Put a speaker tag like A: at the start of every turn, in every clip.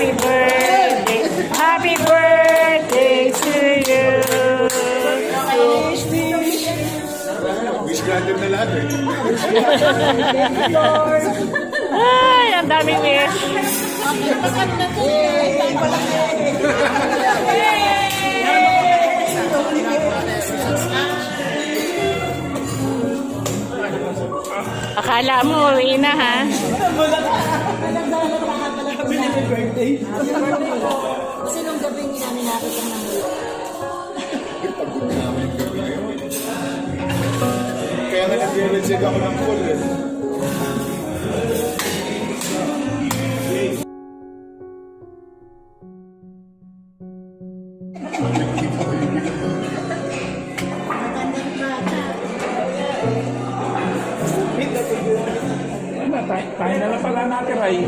A: Happy birthday. Happy birthday to you.
B: Wish granted na lahat eh.
A: Ay, ang daming wish. Akala mo, uwi na ha?
C: Kasi nung gabi hindi namin nakita ng
B: Pagod na namin yung gabi na yun. Kaya nag-realize ako ng call eh.
D: Tayo na lang pala natin, Ray.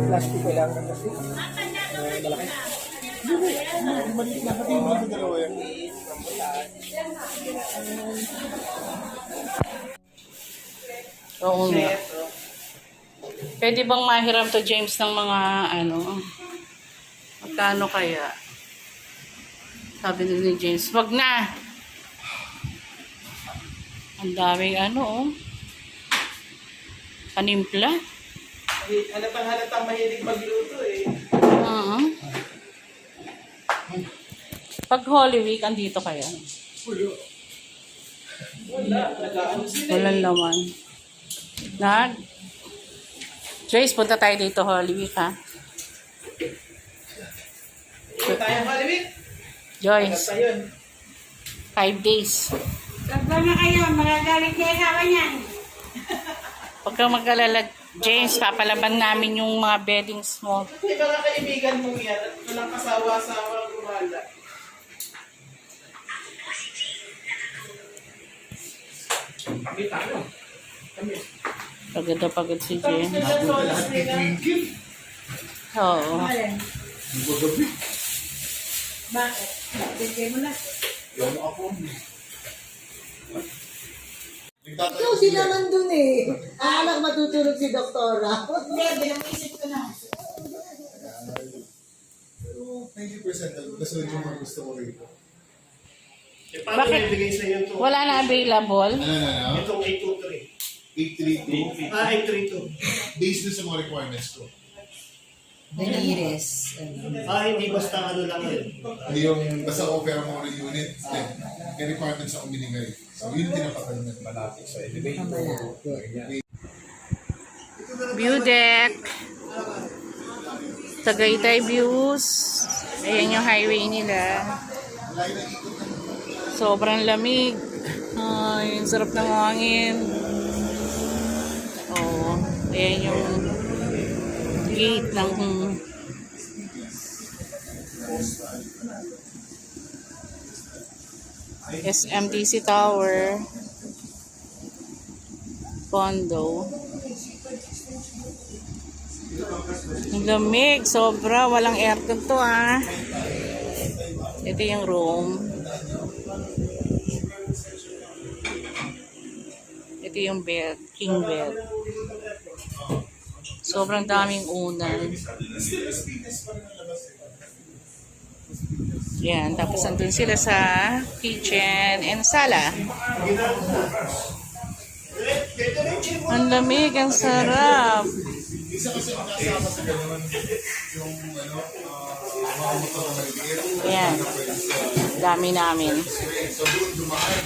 D: Plastic ko lang kasi. Malaki.
B: Maliit na pati yung mga dalawa yan.
A: Oo nga. Pwede bang mahiram to James ng mga ano? Magkano kaya? Sabi ni James, wag na. Ang daming ano oh. Panimpla.
D: Ano pang halatang mahilig magluto eh.
A: Pag Holy Week, andito kaya? Walang laman. Joyce, punta tayo dito Holy Week ha?
D: Tayo Halloween.
A: Joyce,
D: Ayun.
A: 5 days.
C: Tagpa na kayo, magagalit kayo sa niyan.
A: Huwag kang mag-alala, James, papalaban namin yung mga beddings mo.
D: Kasi mga kaibigan mo yan at walang kasawa-sawa gumala. Kami tayo. Kami.
A: Pagod na pagod si James.
B: Lahat kay Twinkle.
A: Oo.
B: Yung paggabi.
C: Bakit? Bigay mo na.
B: Yan ako.
C: Ikaw sila man dun eh. Anak matutulog si Doktora. Hindi, binang-isip ko na.
B: Pero 90% gusto yung mga gusto ko rito.
E: Paano
A: Bakit?
E: ibigay sa iyo itong,
A: Wala na available?
B: Ano?
E: itong 823?
B: 832.
E: 832.
B: Based na sa mga requirements ko.
C: Benires.
E: Hindi basta ano lang yun.
B: Hindi yung basta offer mo ng unit. May requirements akong binigay. So yun tinapakal na malapit sa elevator.
A: View deck. Tagaytay views. Ayan yung highway nila. Sobrang lamig. Ay, ang sarap ng hangin. Oh, ayan yung gate ng SMDC Tower condo. Ang lamig, sobra, walang aircon to ah. Ito yung room. Ito yung bed, king bed. Sobrang daming unan. Yan, tapos andun sila sa kitchen and sala. Ang lamig, ang sarap.
B: Isa kasi ang kasama sa ganun, yung mga motor na maliliit.
A: Yan, dami namin.
B: So doon dumaan.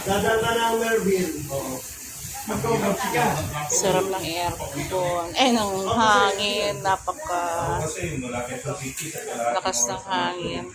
E: Dadaan ka ng Merville.
A: Sarap ng aircon. Ng hangin. Napaka lakas ng hangin.